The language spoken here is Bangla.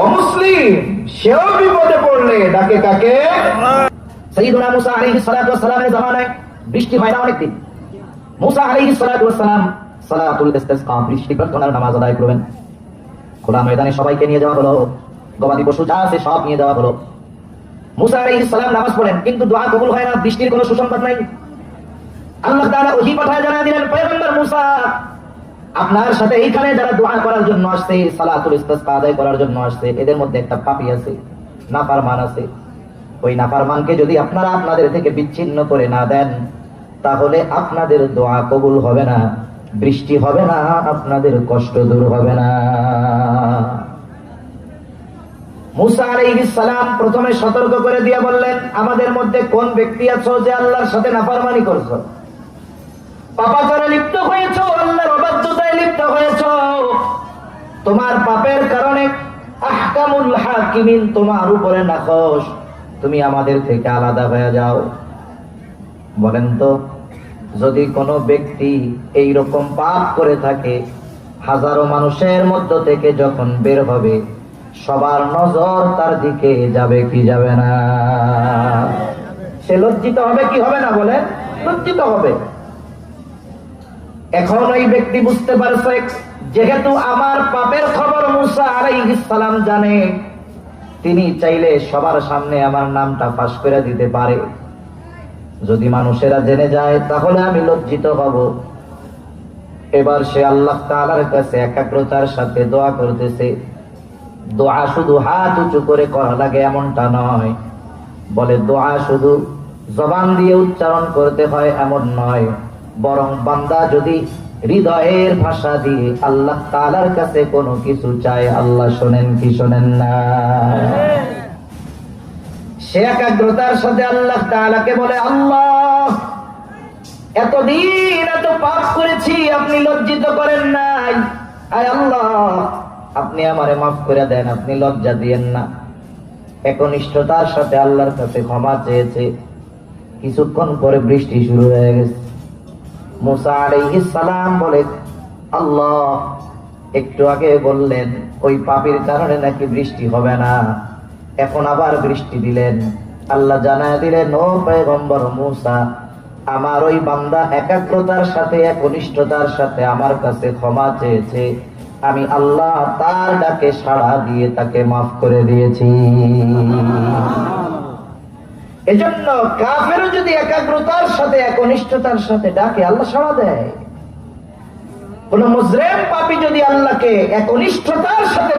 অমুসলিম সেও বিপদে পড়লে ডাকে কাকে? সাইয়্যিদুনা মুসা আলাইহিস সালাতু ওয়াস সালামের জামানায় বৃষ্টি হয় না অনেকদিন। মুসা আলাইহিস সালাতু ওয়াস সালাম সালাতুল ইস্তিসকা বৃষ্টি প্রার্থনার নামাজ আদায় করবেন। খোলা ময়দানে সবাইকে নিয়ে যাওয়া হলো, গবাদি পশু যা আছে সব নিয়ে যাওয়া হলো। মুসা আলাইহিস সালাম নামাজ পড়েন, কিন্তু দোয়া কবুল হয় না, বৃষ্টির কোনো সুসংবাদ নাই। আল্লাহ তাআলা ওহী পাঠায় জানায় দিলেন, পয়গম্বর মুসা, আপনার সাথে এইখানে যারা দোয়া করার জন্য আসছে, সালাতুল ইস্তিসকা আদায় করার জন্য আসছে, এদের মধ্যে একটা পাপী আছে, নাফরমান আছে। ওই নাফরমানকে যদি আপনারা আপনাদের থেকে বিচ্ছিন্ন করে না দেন, তাহলে আপনাদের দোয়া কবুল হবে না, বৃষ্টি হবে না, আপনাদের কষ্ট দূর হবে না। মুসা আলাইহিস সালাম প্রথমে সতর্ক করে দিয়ে বললেন, আমাদের মধ্যে কোন ব্যক্তি আছো যে আল্লাহর সাথে নাফরমানি করছো, পাপাচারে লিপ্ত হয়েছো, আল্লাহর অবাধ্যতায় লিপ্ত হয়েছো, তোমার পাপের কারণে আহকামুল হাকিমিন তোমার উপরে নাখোশ, তুমি আমাদের থেকে আলাদা হয়ে যাও। বলেন তো, যদি কোনো ব্যক্তি এই রকম পাপ করে থাকে, হাজারো মানুষের মধ্য থেকে যখন বের হবে, সবার নজর তার দিকে যাবে কি যাবে না? সে লজ্জিত হবে কি হবে না? বলেন, লজ্জিত হবে। এখন ওই ব্যক্তি বুঝতে পারছে, যেহেতু আমার পাপের খবর মুসা আলাইহিস সালাম জানে, তিনি চাইলে সবার সামনে আমার নামটা ফাঁস করে দিতে পারে। যদি মানুষেরা জেনে যায় তাহলে আমি লজ্জিত হব। এবার সে আল্লাহ তাআলার কাছে একাগ্রতার সাথে দোয়া করতেছে। দোয়া শুধু হাত উঁচু করে করা লাগে এমনটা নয়, বলে দোয়া শুধু জবান দিয়ে উচ্চারণ করতে হয় এমন নয়, বরং বান্দা যদি হৃদয়ের ভাষা দিয়ে আল্লাহ তাআলার কাছে কোনো কিছু চায়, আল্লাহ শোনেন কি শোনেন না? সে একাগ্রতার সাথে আল্লাহ তাআলাকে বলে, আল্লাহ, এতদিন এত পাপ করেছি, আপনি লজ্জিত করেন নাই, আয় আল্লাহ আপনি আমারে মাফ করে দেন, আপনি লজ্জা দিয়েন না। একনিষ্ঠতার সাথে আল্লাহর কাছে ক্ষমা চেয়েছে। কিছুক্ষণ পরে বৃষ্টি শুরু হয়ে গেছে। মুসা আলাইহিস সালাম বলে, আল্লাহ একটু আগে বললেন ওই পাপীর কারণে নাকি বৃষ্টি হবে না, এখন আবার বৃষ্টি দিলেন। আল্লাহ জানায় দিলেন, ও পয়গম্বর মুসা, আমার ওই বান্দা একাগ্রতার সাথে একনিষ্ঠতার সাথে আমার কাছে ক্ষমা চেয়েছে, আমি আল্লাহ তার ডাকে সাড়া দিয়ে তাকে মাফ করে দিয়েছি। এজন্য কাফেরও যদি একাগ্রতার সাথে একনিষ্ঠতার সাথে ডাকে, আল্লাহ সাড়া দেয়। কোন মুজরিম পাপী যদি আল্লাহকে একনিষ্ঠতার সাথে